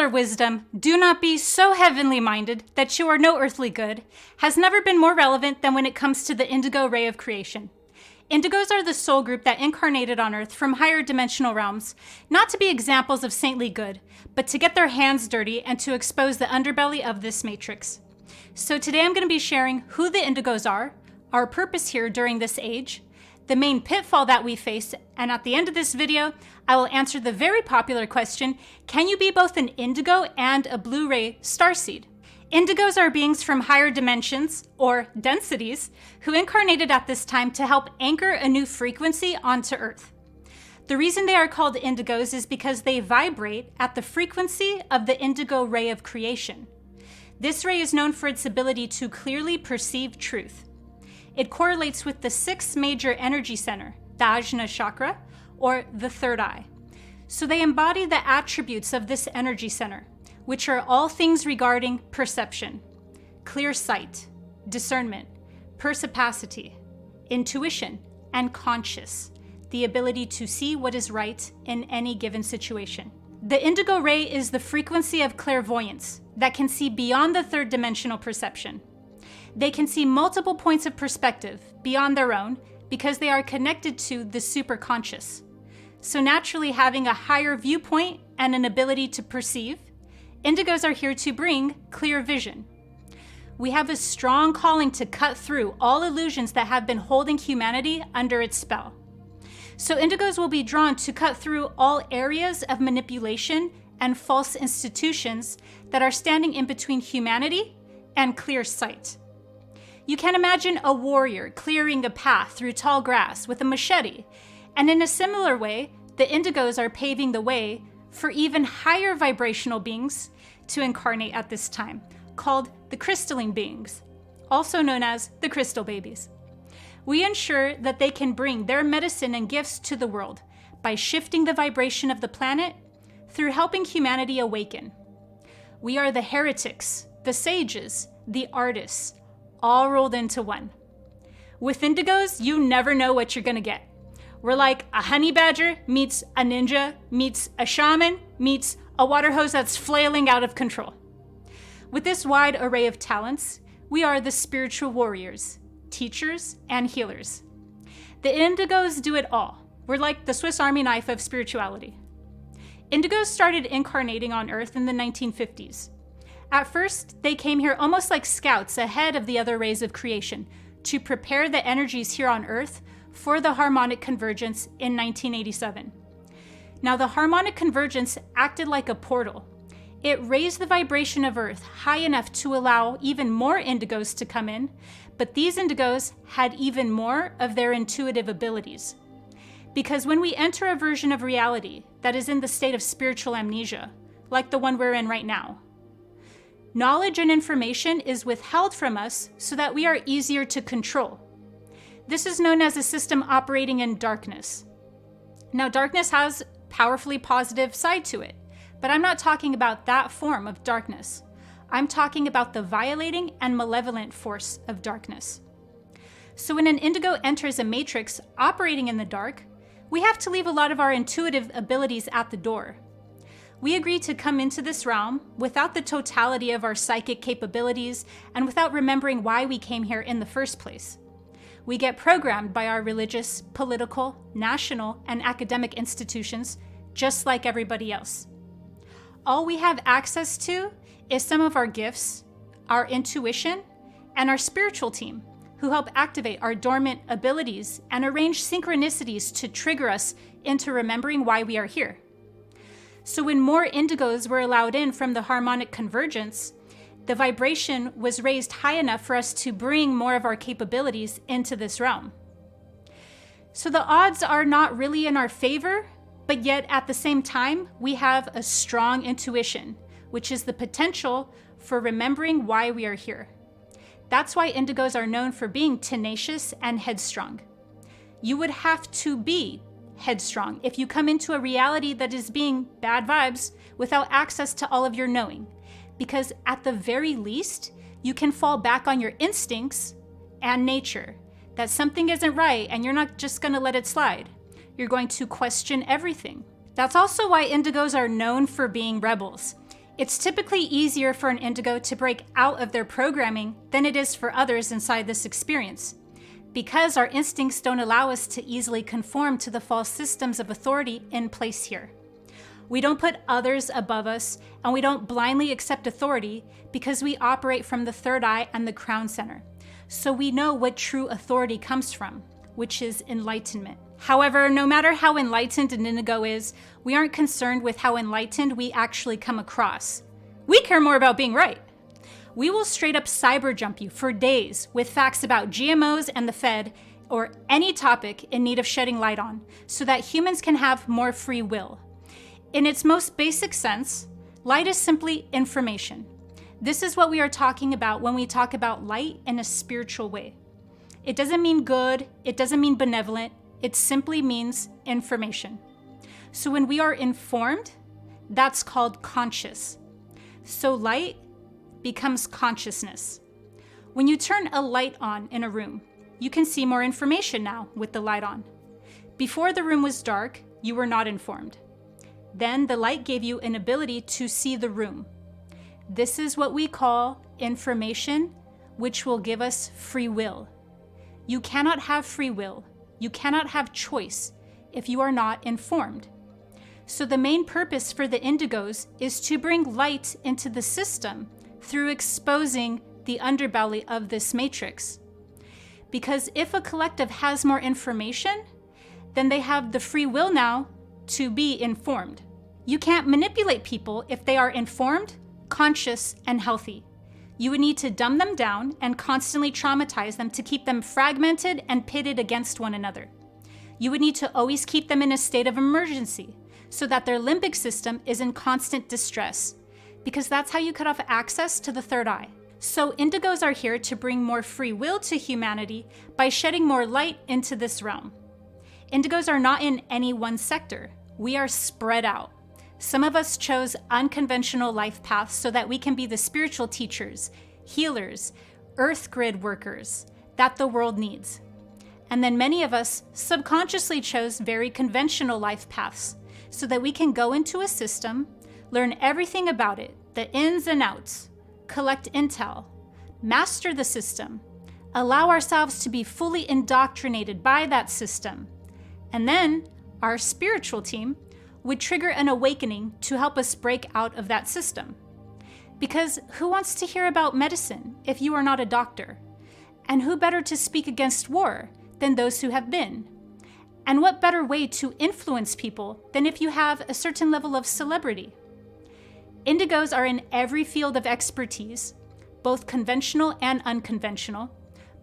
popular wisdom, do not be so heavenly minded that you are no earthly good, has never been more relevant than when it comes to the Indigo Ray of creation. Indigos are the soul group that incarnated on Earth from higher dimensional realms, not to be examples of saintly good, but to get their hands dirty and to expose the underbelly of this matrix. So today I'm going to be sharing who the Indigos are, our purpose here during this age, the main pitfall that we face, and at the end of this video, I will answer the very popular question, can you be both an indigo and a blue ray starseed? Indigos are beings from higher dimensions, or densities, who incarnated at this time to help anchor a new frequency onto Earth. The reason they are called indigos is because they vibrate at the frequency of the indigo ray of creation. This ray is known for its ability to clearly perceive truth. It correlates with the 6th major energy center, the Ajna chakra, or the third eye. So they embody the attributes of this energy center, which are all things regarding perception, clear sight, discernment, perspicacity, intuition, and conscious, the ability to see what is right in any given situation. The indigo ray is the frequency of clairvoyance that can see beyond the 3rd dimensional perception. They can see multiple points of perspective beyond their own because they are connected to the superconscious. So naturally, having a higher viewpoint and an ability to perceive, indigos are here to bring clear vision. We have a strong calling to cut through all illusions that have been holding humanity under its spell. So indigos will be drawn to cut through all areas of manipulation and false institutions that are standing in between humanity and clear sight. You can imagine a warrior clearing a path through tall grass with a machete, and in a similar way, the indigos are paving the way for even higher vibrational beings to incarnate at this time, called the crystalline beings, also known as the crystal babies. We ensure that they can bring their medicine and gifts to the world by shifting the vibration of the planet through helping humanity awaken. We are the heretics, the sages, the artists, all rolled into one. With indigos, you never know what you're gonna get. We're like a honey badger meets a ninja, meets a shaman, meets a water hose that's flailing out of control. With this wide array of talents, we are the spiritual warriors, teachers, and healers. The indigos do it all. We're like the Swiss Army knife of spirituality. Indigos started incarnating on Earth in the 1950s. At first, they came here almost like scouts ahead of the other rays of creation to prepare the energies here on Earth for the harmonic convergence in 1987. Now, the harmonic convergence acted like a portal. It raised the vibration of Earth high enough to allow even more indigos to come in, but these indigos had even more of their intuitive abilities. Because when we enter a version of reality that is in the state of spiritual amnesia, like the one we're in right now, knowledge and information is withheld from us so that we are easier to control. This is known as a system operating in darkness. Now, darkness has a powerfully positive side to it, but I'm not talking about that form of darkness. I'm talking about the violating and malevolent force of darkness. So when an indigo enters a matrix operating in the dark, we have to leave a lot of our intuitive abilities at the door. We agree to come into this realm without the totality of our psychic capabilities and without remembering why we came here in the first place. We get programmed by our religious, political, national, and academic institutions, just like everybody else. All we have access to is some of our gifts, our intuition, and our spiritual team, who help activate our dormant abilities and arrange synchronicities to trigger us into remembering why we are here. So when more indigos were allowed in from the harmonic convergence, the vibration was raised high enough for us to bring more of our capabilities into this realm. So the odds are not really in our favor, but yet at the same time, we have a strong intuition, which is the potential for remembering why we are here. That's why indigos are known for being tenacious and headstrong. You would have to be headstrong if you come into a reality that is being bad vibes without access to all of your knowing, because at the very least, you can fall back on your instincts and nature, that something isn't right and you're not just going to let it slide. You're going to question everything. That's also why indigos are known for being rebels. It's typically easier for an indigo to break out of their programming than it is for others inside this experience, because our instincts don't allow us to easily conform to the false systems of authority in place here. We don't put others above us, and we don't blindly accept authority because we operate from the third eye and the crown center. So we know what true authority comes from, which is enlightenment. However, no matter how enlightened an indigo is, we aren't concerned with how enlightened we actually come across. We care more about being right. We will straight up cyber jump you for days with facts about GMOs and the Fed, or any topic in need of shedding light on, so that humans can have more free will. In its most basic sense, light is simply information. This is what we are talking about when we talk about light in a spiritual way. It doesn't mean good, it doesn't mean benevolent, it simply means information. So when we are informed, that's called conscious. So light becomes consciousness. When you turn a light on in a room, you can see more information now with the light on. Before the room was dark, you were not informed. Then the light gave you an ability to see the room. This is what we call information, which will give us free will. You cannot have free will, you cannot have choice if you are not informed. So the main purpose for the indigos is to bring light into the system through exposing the underbelly of this matrix. Because if a collective has more information, then they have the free will now to be informed. You can't manipulate people if they are informed, conscious, and healthy. You would need to dumb them down and constantly traumatize them to keep them fragmented and pitted against one another. You would need to always keep them in a state of emergency so that their limbic system is in constant distress, because that's how you cut off access to the third eye. So indigos are here to bring more free will to humanity by shedding more light into this realm. Indigos are not in any one sector. We are spread out. Some of us chose unconventional life paths so that we can be the spiritual teachers, healers, earth grid workers that the world needs. And then many of us subconsciously chose very conventional life paths so that we can go into a system, learn everything about it, the ins and outs, collect intel, master the system, allow ourselves to be fully indoctrinated by that system, and then our spiritual team would trigger an awakening to help us break out of that system. Because who wants to hear about medicine if you are not a doctor? And who better to speak against war than those who have been? And what better way to influence people than if you have a certain level of celebrity? Indigos are in every field of expertise, both conventional and unconventional,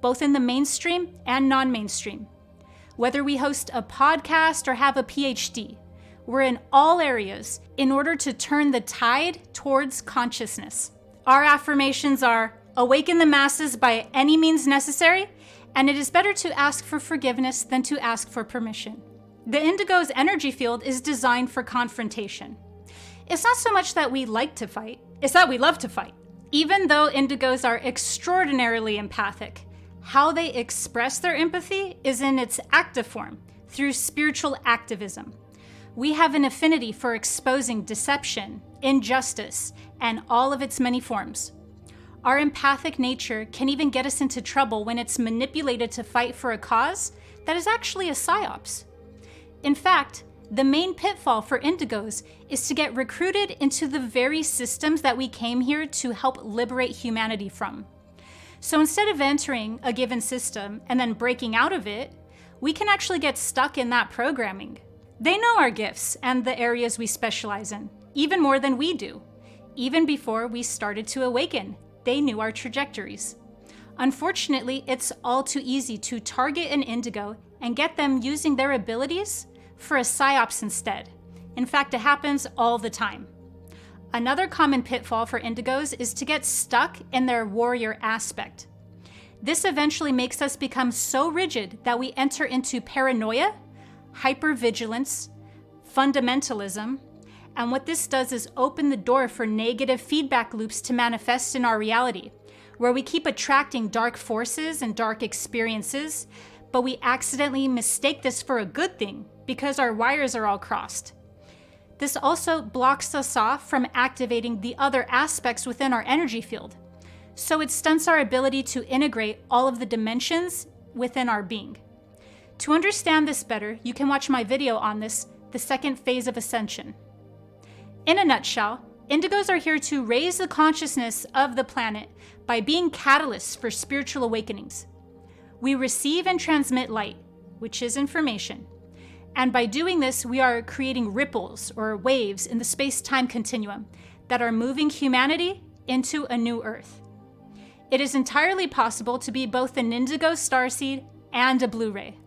both in the mainstream and non-mainstream. Whether we host a podcast or have a PhD, we're in all areas in order to turn the tide towards consciousness. Our affirmations are, awaken the masses by any means necessary, and it is better to ask for forgiveness than to ask for permission. The indigo's energy field is designed for confrontation. It's not so much that we like to fight, it's that we love to fight. Even though indigos are extraordinarily empathic, how they express their empathy is in its active form, through spiritual activism. We have an affinity for exposing deception, injustice, and all of its many forms. Our empathic nature can even get us into trouble when it's manipulated to fight for a cause that is actually a psyops. In fact, the main pitfall for indigos is to get recruited into the very systems that we came here to help liberate humanity from. So instead of entering a given system and then breaking out of it, we can actually get stuck in that programming. They know our gifts and the areas we specialize in, even more than we do. Even before we started to awaken, they knew our trajectories. Unfortunately, it's all too easy to target an indigo and get them using their abilities for a psyops instead. In fact, it happens all the time. Another common pitfall for indigos is to get stuck in their warrior aspect. This eventually makes us become so rigid that we enter into paranoia, hypervigilance, fundamentalism, and what this does is open the door for negative feedback loops to manifest in our reality, where we keep attracting dark forces and dark experiences, but we accidentally mistake this for a good thing because our wires are all crossed. This also blocks us off from activating the other aspects within our energy field. So it stunts our ability to integrate all of the dimensions within our being. To understand this better, you can watch my video on this, the second phase of ascension. In a nutshell, indigos are here to raise the consciousness of the planet by being catalysts for spiritual awakenings. We receive and transmit light, which is information. And by doing this, we are creating ripples or waves in the space-time continuum that are moving humanity into a new Earth. It is entirely possible to be both an indigo starseed and a blue ray.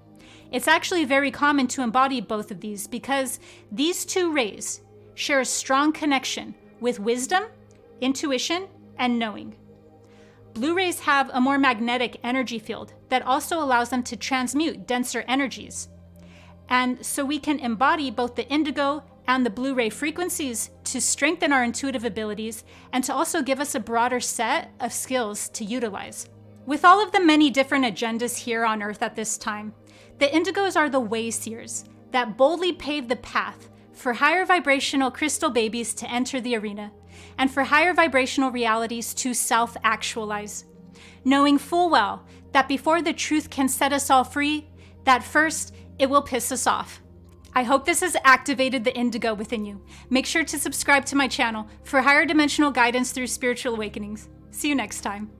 It's actually very common to embody both of these because these two rays share a strong connection with wisdom, intuition, and knowing. Blue rays have a more magnetic energy field that also allows them to transmute denser energies. And so we can embody both the indigo and the blue ray frequencies to strengthen our intuitive abilities and to also give us a broader set of skills to utilize. With all of the many different agendas here on Earth at this time, the indigos are the way seers that boldly pave the path for higher vibrational crystal babies to enter the arena and for higher vibrational realities to self-actualize, knowing full well that before the truth can set us all free, that first it will piss us off. I hope this has activated the indigo within you. Make sure to subscribe to my channel for higher dimensional guidance through spiritual awakenings. See you next time.